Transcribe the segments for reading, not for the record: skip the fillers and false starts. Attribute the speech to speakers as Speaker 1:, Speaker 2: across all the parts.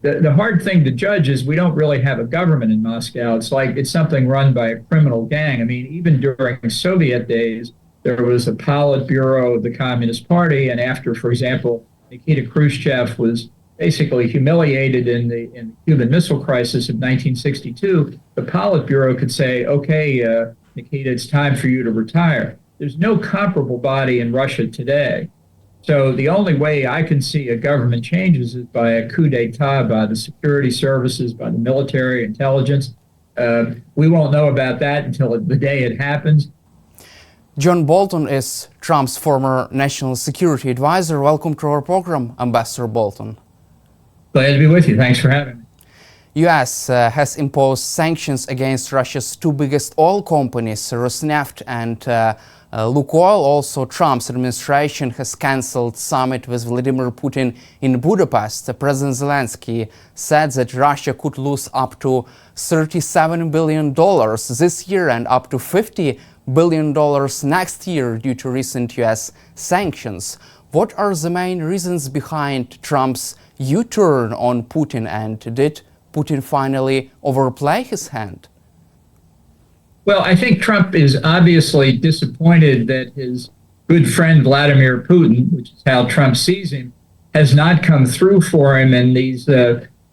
Speaker 1: The hard thing to judge is we don't really have a government in Moscow. It's like it's something run by a criminal gang. I mean, even during Soviet days, there was a Politburo of the Communist Party, and after, for example, Nikita Khrushchev was basically humiliated in the Cuban Missile Crisis of 1962, the Politburo could say, "Okay, Nikita, it's time for you to retire." There's no comparable body in Russia today. So the only way I can see a government changes is by a coup d'etat, by the security services, by the military intelligence. We won't know about that until the day it happens.
Speaker 2: John Bolton is Trump's former national security advisor. Welcome to our program, Ambassador Bolton.
Speaker 1: Glad to be with you. Thanks for having me.
Speaker 2: U.S. Has imposed sanctions against Russia's two biggest oil companies, Rosneft and Lukoil. Also, Trump's administration has cancelled summit with Vladimir Putin in Budapest. President Zelensky said that Russia could lose up to $37 billion this year and up to $50 billion next year due to recent U.S. sanctions. What are the main reasons behind Trump's U-turn on Putin, and did Putin finally overplay his hand?
Speaker 1: Well, I think Trump is obviously disappointed that his good friend Vladimir Putin, which is how Trump sees him, has not come through for him in these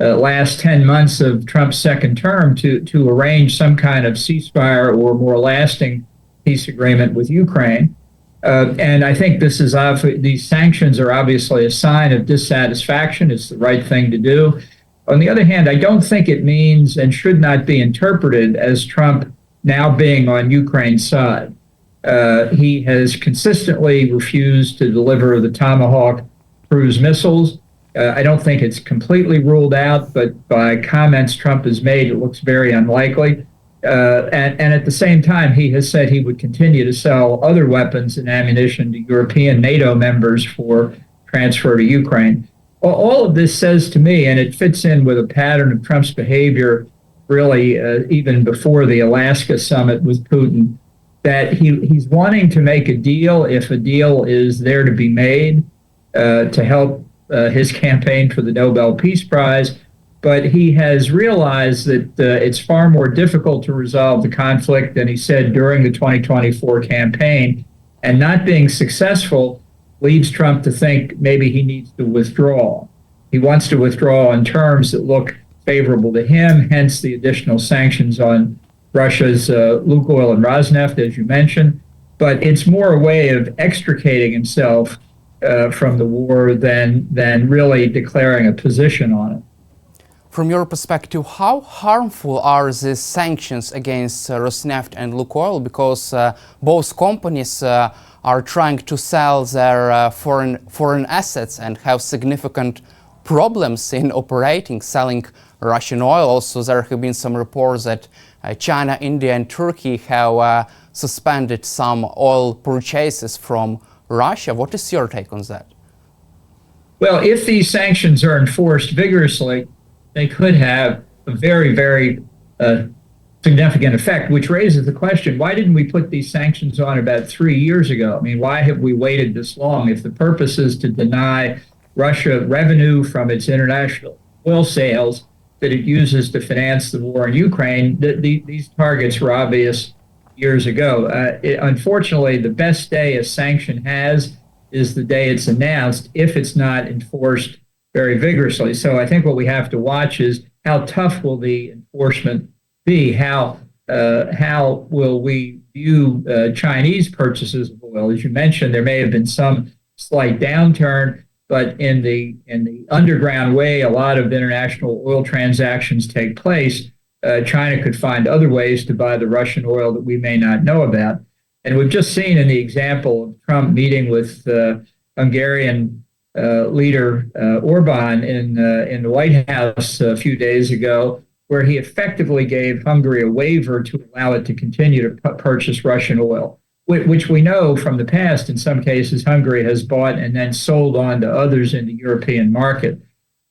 Speaker 1: last 10 months of Trump's second term to arrange some kind of ceasefire or more lasting peace agreement with Ukraine. And I think this is these sanctions are obviously a sign of dissatisfaction. It's the right thing to do. On the other hand, I don't think it means and should not be interpreted as Trump now being on Ukraine's side. He has consistently refused to deliver the Tomahawk cruise missiles. I don't think it's completely ruled out, but by comments Trump has made, it looks very unlikely. And at the same time, he has said he would continue to sell other weapons and ammunition to European NATO members for transfer to Ukraine. All of this says to me, and it fits in with a pattern of Trump's behavior really even before the Alaska summit with Putin, that he's wanting to make a deal if a deal is there to be made to help his campaign for the Nobel Peace Prize. But he has realized that it's far more difficult to resolve the conflict than he said during the 2024 campaign. And not being successful leads Trump to think maybe he needs to withdraw. He wants to withdraw on terms that look favorable to him, hence the additional sanctions on Russia's Lukoil and Rosneft, as you mentioned. But it's more a way of extricating himself from the war than really declaring a position on it.
Speaker 2: From your perspective, how harmful are these sanctions against Rosneft and Lukoil? Because both companies are trying to sell their foreign assets and have significant problems in operating, selling Russian oil. Also, there have been some reports that China, India, and Turkey have suspended some oil purchases from Russia. What is your take on that?
Speaker 1: Well, if these sanctions are enforced vigorously, they could have a very, very significant effect, which raises the question, why didn't we put these sanctions on about 3 years ago? I mean, why have we waited this long? If the purpose is to deny Russia revenue from its international oil sales that it uses to finance the war in Ukraine, these targets were obvious years ago. Unfortunately, the best day a sanction has is the day it's announced if it's not enforced very vigorously. So I think what we have to watch is how tough will the enforcement be? How will we view Chinese purchases of oil? As you mentioned, there may have been some slight downturn, but in the underground way, a lot of international oil transactions take place. China could find other ways to buy the Russian oil that we may not know about. And we've just seen in the example of Trump meeting with Hungarian leader Orban in the White House a few days ago, where he effectively gave Hungary a waiver to allow it to continue to purchase Russian oil, which we know from the past, in some cases, Hungary has bought and then sold on to others in the European market.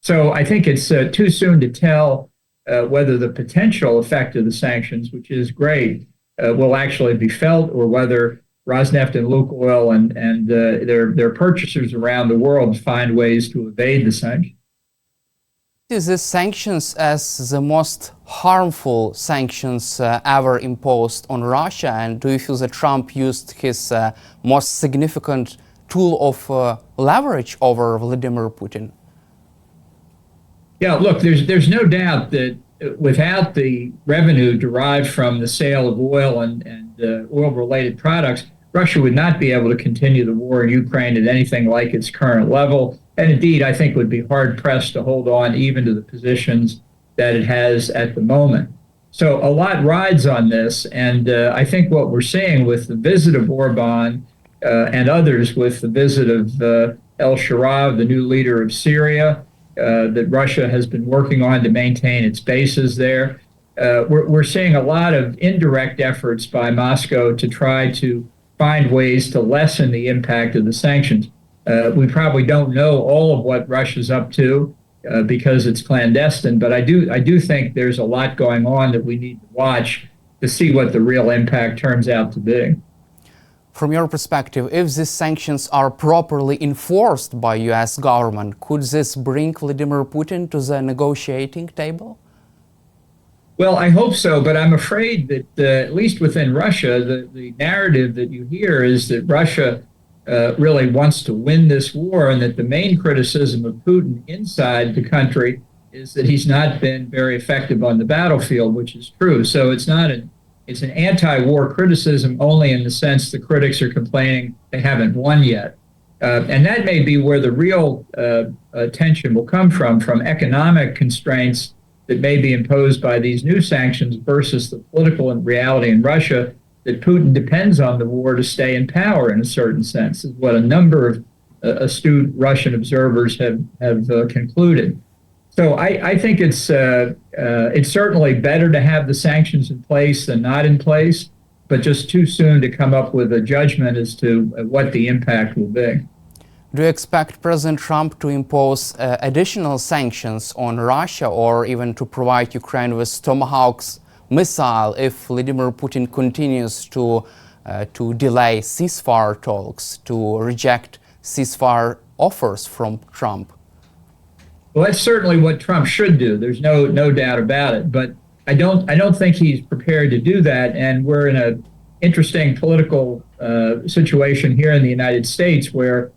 Speaker 1: So I think it's too soon to tell whether the potential effect of the sanctions, which is great, will actually be felt, or whether Rosneft and Lukoil and their purchasers around the world find ways to evade the sanctions.
Speaker 2: these sanctions as the most harmful sanctions ever imposed on Russia? And do you feel that Trump used his most significant tool of leverage over Vladimir Putin?
Speaker 1: Yeah, look, there's no doubt that without the revenue derived from the sale of oil and oil-related products, Russia would not be able to continue the war in Ukraine at anything like its current level. And indeed, I think would be hard-pressed to hold on even to the positions that it has at the moment. So a lot rides on this. And I think what we're seeing with the visit of Orban and others, with the visit of el-Sharav, the new leader of Syria, that Russia has been working on to maintain its bases there. We're seeing a lot of indirect efforts by Moscow to try to find ways to lessen the impact of the sanctions. We probably don't know all of what Russia's up to because it's clandestine, but I do think there's a lot going on that we need to watch to see what the real impact turns out to be.
Speaker 2: From your perspective, if these sanctions are properly enforced by US government, could this bring Vladimir Putin to the negotiating table?
Speaker 1: Well, I hope so, but I'm afraid that at least within Russia, the narrative that you hear is that Russia really wants to win this war, and that the main criticism of Putin inside the country is that he's not been very effective on the battlefield, which is true. So it's an anti-war criticism only in the sense the critics are complaining they haven't won yet. And that may be where the real tension will come from economic constraints that may be imposed by these new sanctions versus the political reality in Russia that Putin depends on the war to stay in power in a certain sense, is what a number of astute Russian observers have concluded. So I think it's certainly better to have the sanctions in place than not in place, but just too soon to come up with a judgment as to what the impact will be.
Speaker 2: Do you expect President Trump to impose additional sanctions on Russia or even to provide Ukraine with Tomahawks missile if Vladimir Putin continues to delay ceasefire talks, to reject ceasefire offers from Trump?
Speaker 1: Well, that's certainly what Trump should do. There's no doubt about it. But I don't think he's prepared to do that. And we're in an interesting political situation here in the United States where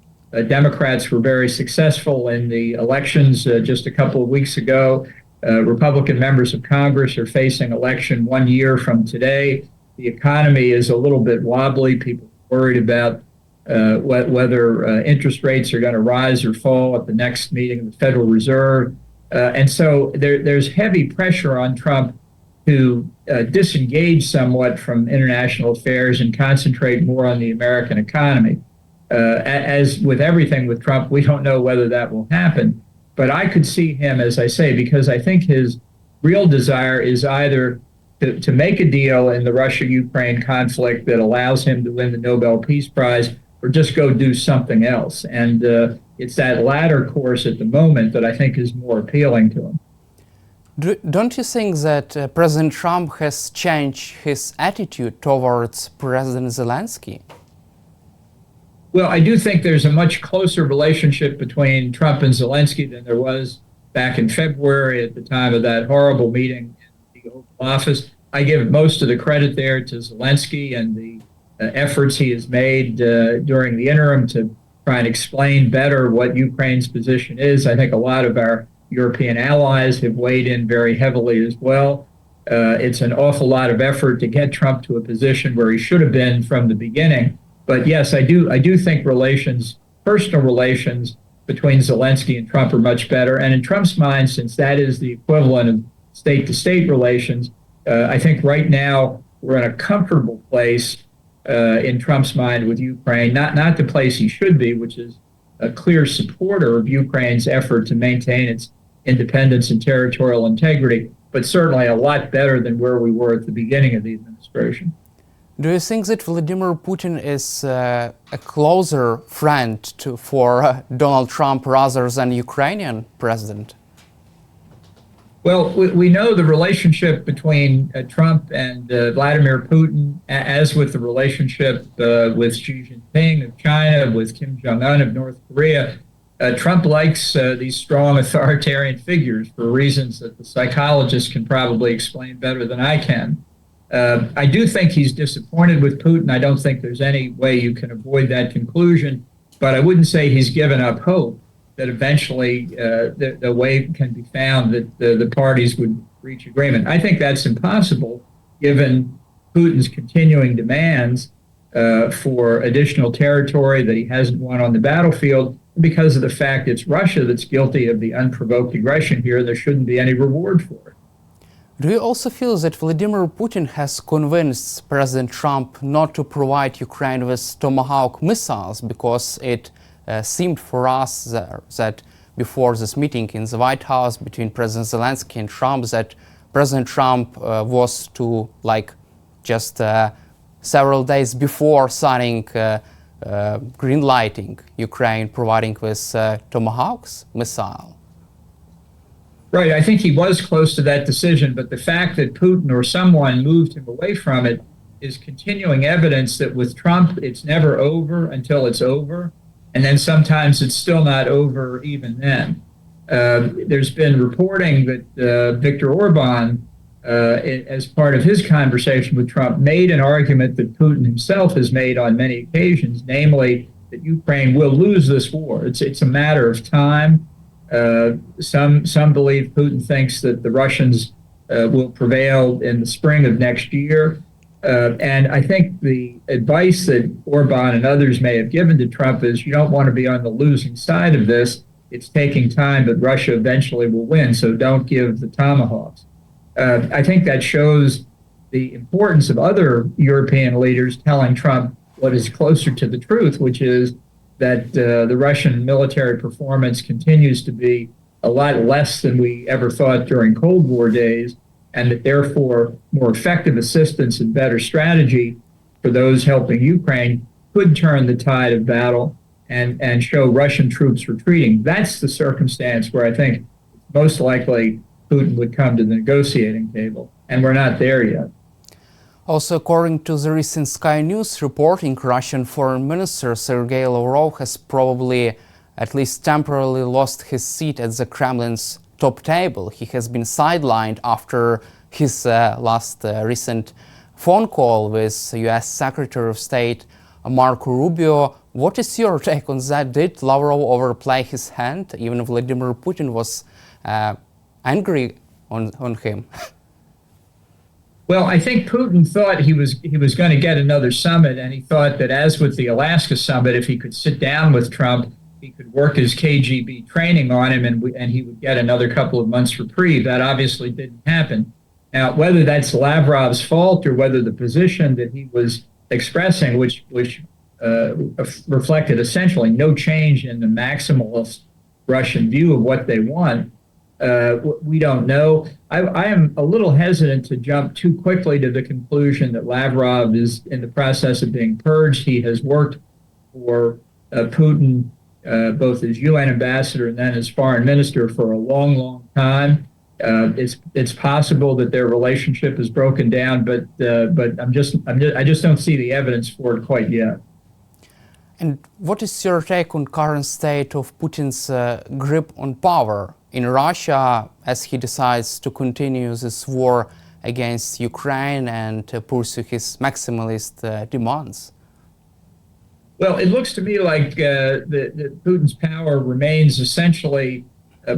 Speaker 1: Democrats were very successful in the elections just a couple of weeks ago. Republican members of Congress are facing election 1 year from today. The economy is a little bit wobbly. People are worried about whether interest rates are going to rise or fall at the next meeting of the Federal Reserve. And so there's heavy pressure on Trump to disengage somewhat from international affairs and concentrate more on the American economy. As with everything with Trump, we don't know whether that will happen. But I could see him, as I say, because I think his real desire is either to make a deal in the Russia-Ukraine conflict that allows him to win the Nobel Peace Prize, or just go do something else. And it's that latter course at the moment that I think is more appealing to him.
Speaker 2: Don't you think that President Trump has changed his attitude towards President Zelensky?
Speaker 1: Well, I do think there's a much closer relationship between Trump and Zelensky than there was back in February at the time of that horrible meeting in the Oval Office. I give most of the credit there to Zelensky and the efforts he has made during the interim to try and explain better what Ukraine's position is. I think a lot of our European allies have weighed in very heavily as well. It's an awful lot of effort to get Trump to a position where he should have been from the beginning. But yes, I do think personal relations between Zelensky and Trump are much better. And in Trump's mind, since that is the equivalent of state-to-state relations, I think right now we're in a comfortable place in Trump's mind with Ukraine, not the place he should be, which is a clear supporter of Ukraine's effort to maintain its independence and territorial integrity, but certainly a lot better than where we were at the beginning of the administration.
Speaker 2: Do you think that Vladimir Putin is a closer friend for Donald Trump rather than Ukrainian president?
Speaker 1: Well, we know the relationship between Trump and Vladimir Putin, as with the relationship with Xi Jinping of China, with Kim Jong-un of North Korea. Trump likes these strong authoritarian figures for reasons that the psychologists can probably explain better than I can. I do think he's disappointed with Putin. I don't think there's any way you can avoid that conclusion, but I wouldn't say he's given up hope that eventually the way can be found that the parties would reach agreement. I think that's impossible given Putin's continuing demands for additional territory that he hasn't won on the battlefield, because of the fact it's Russia that's guilty of the unprovoked aggression here. There shouldn't be any reward for it.
Speaker 2: Do you also feel that Vladimir Putin has convinced President Trump not to provide Ukraine with Tomahawk missiles, because it seemed for us that before this meeting in the White House between President Zelensky and Trump, that President Trump was to, like, just several days before signing green-lighting Ukraine providing with Tomahawks missile?
Speaker 1: Right, I think he was close to that decision, but the fact that Putin or someone moved him away from it is continuing evidence that with Trump, it's never over until it's over, and then sometimes it's still not over even then. There's been reporting that Viktor Orban, as part of his conversation with Trump, made an argument that Putin himself has made on many occasions, namely that Ukraine will lose this war. It's a matter of time. Some believe Putin thinks that the Russians will prevail in the spring of next year. And I think the advice that Orban and others may have given to Trump is, you don't want to be on the losing side of this. It's taking time, but Russia eventually will win, so don't give the Tomahawks. I think that shows the importance of other European leaders telling Trump what is closer to the truth, which is that the Russian military performance continues to be a lot less than we ever thought during Cold War days, and that therefore more effective assistance and better strategy for those helping Ukraine could turn the tide of battle and show Russian troops retreating. That's the circumstance where I think most likely Putin would come to the negotiating table, and we're not there yet.
Speaker 2: Also, according to the recent Sky News reporting, Russian Foreign Minister Sergei Lavrov has probably, at least temporarily, lost his seat at the Kremlin's top table. He has been sidelined after his last recent phone call with U.S. Secretary of State Marco Rubio. What is your take on that? Did Lavrov overplay his hand? Even Vladimir Putin was angry on him.
Speaker 1: Well, I think Putin thought he was going to get another summit, and he thought that, as with the Alaska summit, if he could sit down with Trump, he could work his KGB training on him, and he would get another couple of months reprieve. That obviously didn't happen. Now, whether that's Lavrov's fault or whether the position that he was expressing, which reflected essentially no change in the maximalist Russian view of what they want, we don't know. I am a little hesitant to jump too quickly to the conclusion that Lavrov is in the process of being purged. He has worked for Putin, both as UN ambassador and then as foreign minister, for a long, long time. It's possible that their relationship is broken down, but I just don't see the evidence for it quite yet.
Speaker 2: And what is your take on current state of Putin's grip on power in Russia as he decides to continue this war against Ukraine and pursue his maximalist demands?
Speaker 1: Well, it looks to me like that Putin's power remains essentially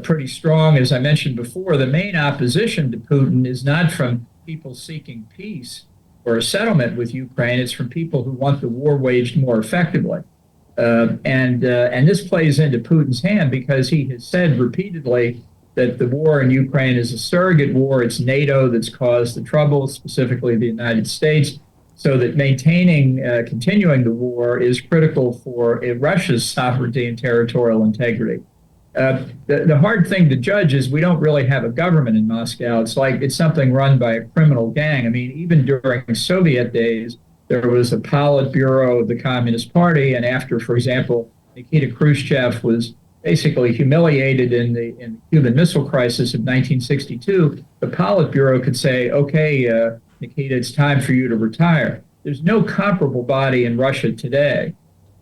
Speaker 1: pretty strong. As I mentioned before, the main opposition to Putin is not from people seeking peace or a settlement with Ukraine. It's from people who want the war waged more effectively. And this plays into Putin's hand because he has said repeatedly that the war in Ukraine is a surrogate war. It's NATO that's caused the trouble, specifically the United States, so that continuing the war is critical for Russia's sovereignty and territorial integrity. The hard thing to judge is we don't really have a government in Moscow. It's something run by a criminal gang. I mean, even during Soviet days, there was a Politburo of the Communist Party, and after, for example, Nikita Khrushchev was basically humiliated in the Cuban Missile Crisis of 1962, the Politburo could say, okay, Nikita, it's time for you to retire. There's no comparable body in Russia today.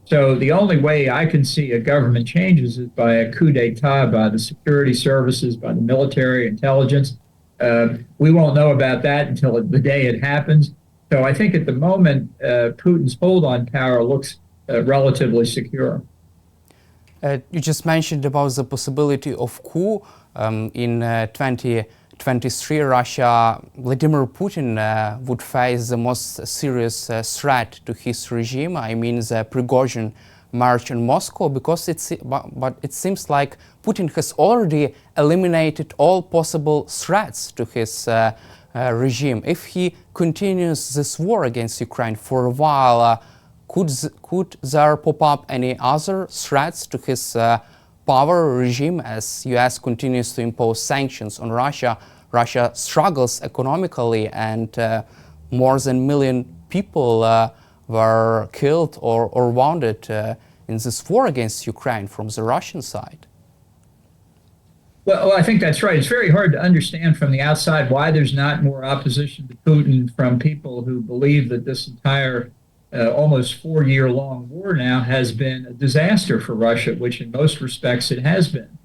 Speaker 1: So the only way I can see a government changes is by a coup d'etat, by the security services, by the military intelligence. We won't know about that until the day it happens. So I think at the moment, Putin's hold on power looks relatively secure.
Speaker 2: You just mentioned about the possibility of coup in 2023. Russia, Vladimir Putin would face the most serious threat to his regime. I mean, the Prigozhin march in Moscow, because but it seems like Putin has already eliminated all possible threats to his regime. If he continues this war against Ukraine for a while, could there pop up any other threats to his power regime as US continues to impose sanctions on Russia? Russia struggles economically, and more than 1 million people were killed or wounded in this war against Ukraine from the Russian side.
Speaker 1: Well, I think that's right. It's very hard to understand from the outside why there's not more opposition to Putin from people who believe that this entire almost 4-year-long war now has been a disaster for Russia, which in most respects it has been.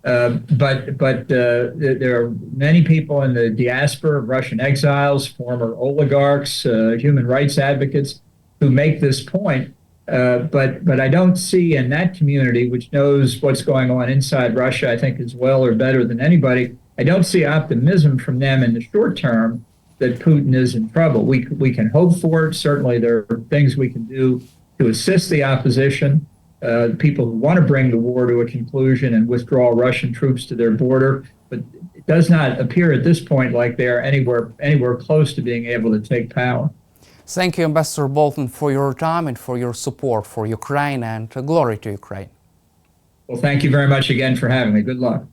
Speaker 1: But there are many people in the diaspora, Russian exiles, former oligarchs, human rights advocates who make this point. But I don't see in that community, which knows what's going on inside Russia, I think as well or better than anybody, I don't see optimism from them in the short term that Putin is in trouble. We can hope for it. Certainly there are things we can do to assist the opposition, people who want to bring the war to a conclusion and withdraw Russian troops to their border. But it does not appear at this point like they are anywhere close to being able to take power.
Speaker 2: Thank you, Ambassador Bolton, for your time and for your support for Ukraine, and glory to Ukraine.
Speaker 1: Well, thank you very much again for having me. Good luck.